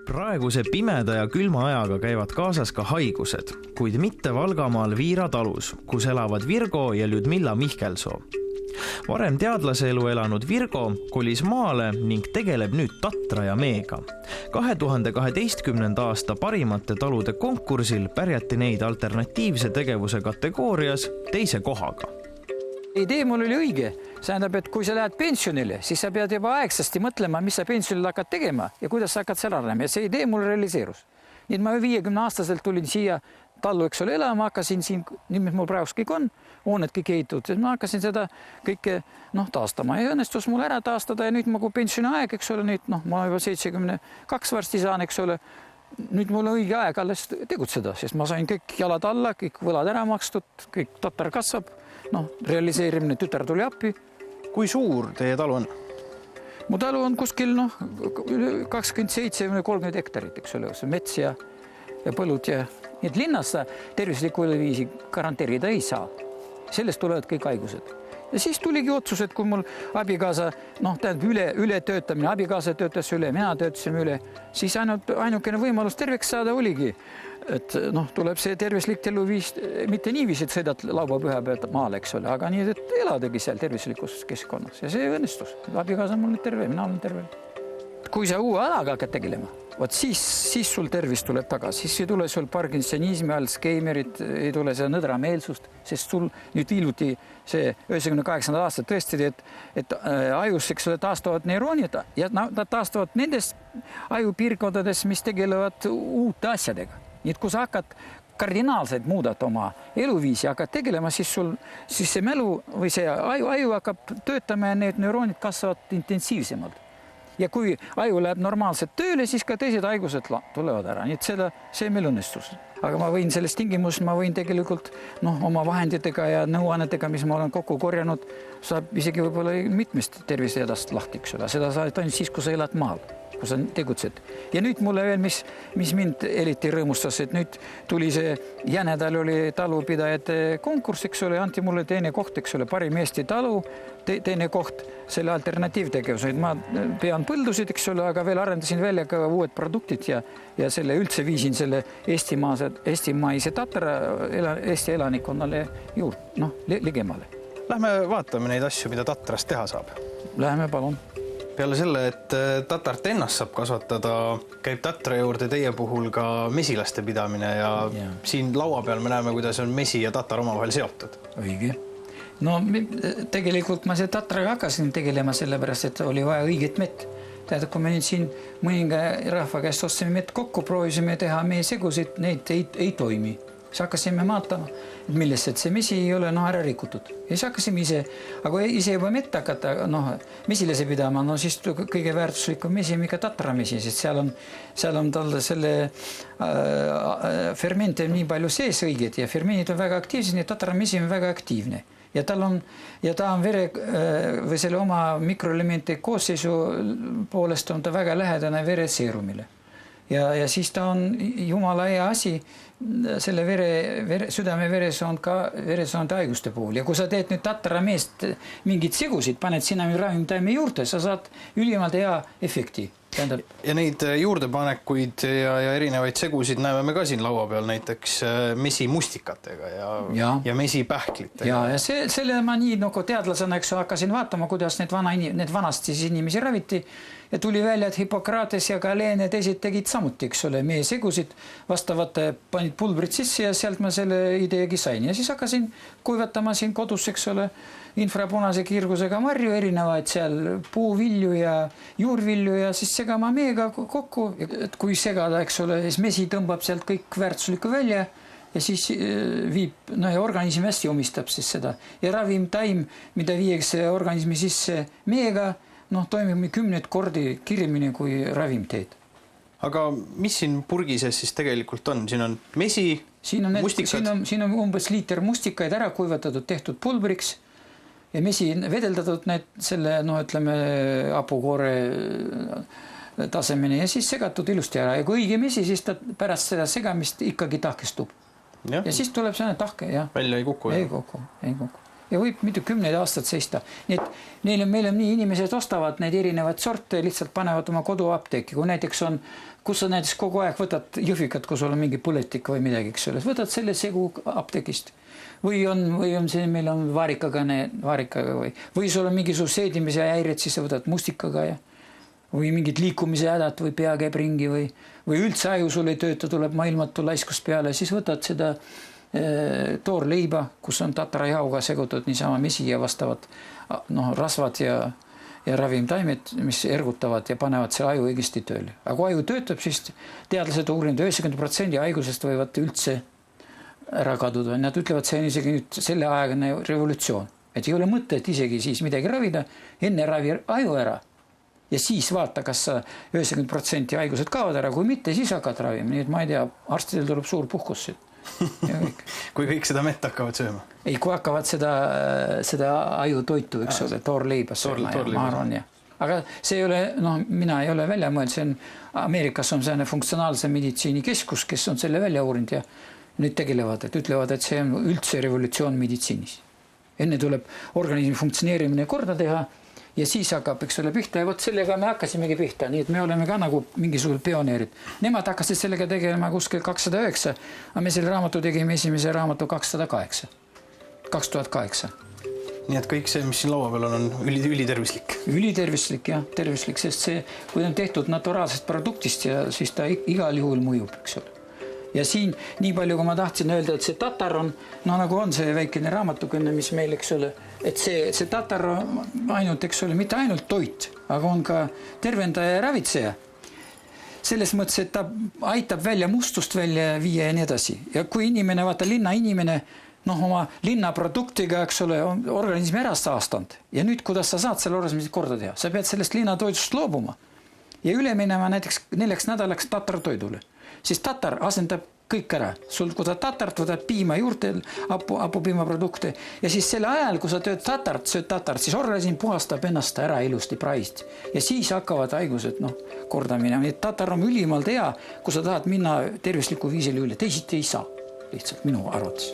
Praeguse pimeda ja külma ajaga käivad kaasas ka haigused, kuid mitte Valgamaal Viira talus, kus elavad Virgo ja Ljudmilla Mihkelsoo. Varem teadlase elu elanud Virgo kolis maale ning tegeleb nüüd Tatra ja Meega. 2012. aasta parimate talude konkursil pärjati neid alternatiivse tegevuse kategoorias teise kohaga. Idee mul oli õige. Tähendab, et kui sa lähed pensionile, siis sa pead juba aegsasti mõtlema, mis sa pensionil hakkad tegema ja kuidas sa hakkad seal arvama. Ja see idee mul realiseerus. Nii et ma 50-aastaselt tulin siia tallu, eks ole, elama, hakkasin siin, nüüd mul praegu kõik on, hooned kõik ehitatud, ma hakkasin seda kõike taastama ja õnnestus mul ära taastada ja nüüd ma kui pensioni aeg, eks ole, nüüd ma juba 72 varsti saan, eks ole, nüüd mul on õige aeg alles tegutseda, sest ma sain kõik jalad alla, kõik võlad ära makstud, kõik Tatar kasvab, realiseerimine, tütar tuli appi. Kui suur teie talu on? Mu talu on kuskil 27-30 hektarit, eks ole, mets ja põllud ja nii linnas tervislikku viisi garanteerida ei saa. Sellest tulevad kõik haigused. Ja siis tuligi otsus, et kui mul abikaasa, üle töötamine, abikaasa töötas üle, mina töötasime üle, siis ainukene võimalus terveks saada oligi, et tuleb see tervislik eluviis, mitte niiviisi, et sõidad laupäeva püha maale, eks ole, aga nii, et eladagi seal tervislikus keskkonnas ja see õnnestus. Abikaasa on mul terve, mina olen terve. Kui sa uue alaga hakkad tegelema, siis sul tervis tuleb tagasi, siis ei tule sul Parkinsonismi, Alzheimerit, ei tule see nõdrameelsust, sest sul nüüd hiljuti see 98. aastat tõesti, et ajus, eks ole, taastuvad neuroonid ja nad taastuvad nendes ajupiirkondades, mis tegelevad uute asjadega. Nii et kui sa hakkad kardinaalselt muudad oma eluviisi, hakkad tegelema, siis see mälu või see aju hakkab töötama ja need neuroonid kasvavad intensiivsemalt. Ja kui aju läheb normaalselt tööle, siis ka teised haigused tulevad ära. Nii et see meil õnnestus. Aga ma võin selles tingimus, ma võin tegelikult oma vahenditega ja nõuannetega, mis ma olen kokku korjanud, saab isegi võib-olla mitmest tervisehädast lahti, eks ole. Seda saad ainult siis, kui sa elad maal, kui sa tegutsed. Ja nüüd mulle veel, mis mind eriti rõõmustas, et nüüd tuli see Jänedal oli talupidajate konkurss, eks ole, anti mulle teine koht, eks ole, parim Eesti talu, teine koht selle alternatiivtegevuse. Ma pean põldusid, eks ole, aga veel arendasin välja ka uued produktid ja selle üldse viisin selle eestimaise Tatra Eesti elanikkonnale ligemale. Lähme vaatame neid asju, mida Tatrast teha saab. Läheme, palun. Peale selle, et Tatart ennast saab kasvatada, käib Tatra juurde teie puhul ka mesilaste pidamine ja siin laua peal me näeme, kuidas on mesi ja Tatar omavahel seotud. Õige. Tegelikult ma see Tatraga hakkasin tegelema sellepärast, et oli vaja õiget mett. Tähendab, kui me nüüd siin mõninga rahva käest ostsime mett kokku, proovisime teha meie segusid, neid ei toimi. Siis hakkasime maatama, millest, et see mesi ei ole ära rikutud. Ja siis hakkasime ise, aga ise juba mett hakata mesilase pidama, siis kõige väärtuslikum mesi on ikka Tatra mesi, sest seal on tal selle fermente nii palju sees õiged ja fermendid on väga aktiivsed, nii Tatra mesi on väga aktiivne. Ja ta on vere või selle oma mikroelemente koosseisu poolest on ta väga lähedane vereseerumile. Ja siis ta on jumala hea asi selle südame veresoonde haiguste puhul. Ja kui sa teed nüüd Tatra meest mingid segusid, paned sinna ravimtaime juurde, sa saad ülimalt hea efekti. Ja neid juurdepanekuid ja erinevaid segusid näeme me ka siin laua peal, näiteks mesimustikatega ja mesipähklitega. Ja selle ma nii teadlasena hakkasin vaatama, kuidas need vanasti inimesi raviti ja tuli välja, et Hippokrates ja Galen ja teised tegid samuti, eks ole, meie segusid vastavad panid pulbrid sisse ja sealt ma selle ideegi sain. Ja siis hakkasin kuivatama siin kodus, eks ole, infrapunase kiirgusega marju, erinevaid seal puuvilju ja juurvilju ja siis segama meega kokku. Et kui segada, eks ole, siis mesi tõmbab sealt kõik väärtuslikku välja ja siis viib, ja organismi hästi omistab siis seda. Ja ravimtaim, mida viiakse organismi sisse meega, toimib 10 kordi kiiremini kui ravimteed. Aga mis siin purgi sees siis tegelikult on? Siin on mesi, mustikad? Siin on umbes liiter mustikaid ära kuivatatud, tehtud pulbriks ja mesi vedeldatud selle, hapukoore tasemeni ja siis segatud ilusti ära. Ja kui õige mesi, siis ta pärast seda segamist ikkagi tahkestub. Ja siis tuleb see tahke. Välja ei kuku. Ei kuku. ja võib mitu 10 aastat seista. Nii et meil on nii inimesed ostavad neid erinevaid sorte, lihtsalt panevad oma koduapteeki, kui näiteks on, kus sa näiteks kogu aeg võtad jõhvikat, kui sul on mingi põletik või midagi, eks ole, võtad selle segu apteekist. Või on see, meil on varikaga või sul on mingisuguse seedimise häired, siis sa võtad mustikaga ja või mingid liikumise hädad või pea käib ringi või üldse aju sul ei tööta, tuleb maailmatu laiskust peale, siis võtad seda toorleiba, kus on tatarajauga segutud niisama mesi ja vastavad rasvad ja ravimtaimed, mis ergutavad ja panevad selle aju õigesti tööle. Aga kui aju töötab, siis teadlased uurinud 90% haigusest võivad üldse ära kaduda. Nad ütlevad, see on isegi nüüd selle aegane revolutsioon. Et ei ole mõtet isegi siis midagi ravida, enne ravi aju ära. Ja siis vaata, kas 90% haigused kaovad ära, kui mitte, siis hakkad ravima. Nii et ma ei tea, arstidel tuleb suur puhkus. Kui kõik seda mett hakkavad sööma? Ei, kui hakkavad seda aju toitu, eks ole, toorleiba sööma, ma arvan, jah. Aga see ei ole, mina ei ole välja mõeld, see on Ameerikas on selline funktsionaalse meditsiini keskus, kes on selle välja uurinud ja nüüd tegelevad, et ütlevad, et see on üldse revolutsioon meditsiinis. Enne tuleb organismi funktsioneerimine korda teha ja siis hakkab, eks ole, pihta ja võt sellega me hakkasimegi pihta, nii et me oleme ka nagu mingisugused pioneerid. Nemad hakkasid sellega tegelema kuskil 209, aga me selle raamatu tegime esimese raamatu 2008. Nii et kõik see, mis siin laua peal on ülitervislik. Ülitervislik, jah, tervislik, sest see, kui on tehtud naturaalsest produktist ja siis ta igal juhul mõjub, eks ole. Ja siin nii palju, kui ma tahtsin öelda, et see tatar on, nagu on see väikene raamatukene, mis meil, eks ole, et see tatar on ainult, eks ole, mitte ainult toit, aga on ka tervendaja ja ravitseja. Selles mõttes, et ta aitab välja mustust välja viia ja nii edasi. Ja kui inimene, vaata linna inimene, oma linnaproduktiga, eks ole, on organismi ära saastanud. Ja nüüd, kuidas sa saad selle organismi korda teha? Sa pead sellest linnatoidust loobuma. Ja üle minema näiteks 4 nädalaks tatar toidule. Siis tatar asendab kõik ära. Sul, kui ta tatart, võtad piima juurde, hapupiimaprodukte ja siis selle ajal, kui sa sööd tatart, siis organism puhastab ennast ära ilusti praist. Ja siis hakkavad haigused korda minema. Nii et tatar on ülimalt hea, kui sa tahad minna tervisliku viisile üle. Teisiti ei saa, lihtsalt minu arvates.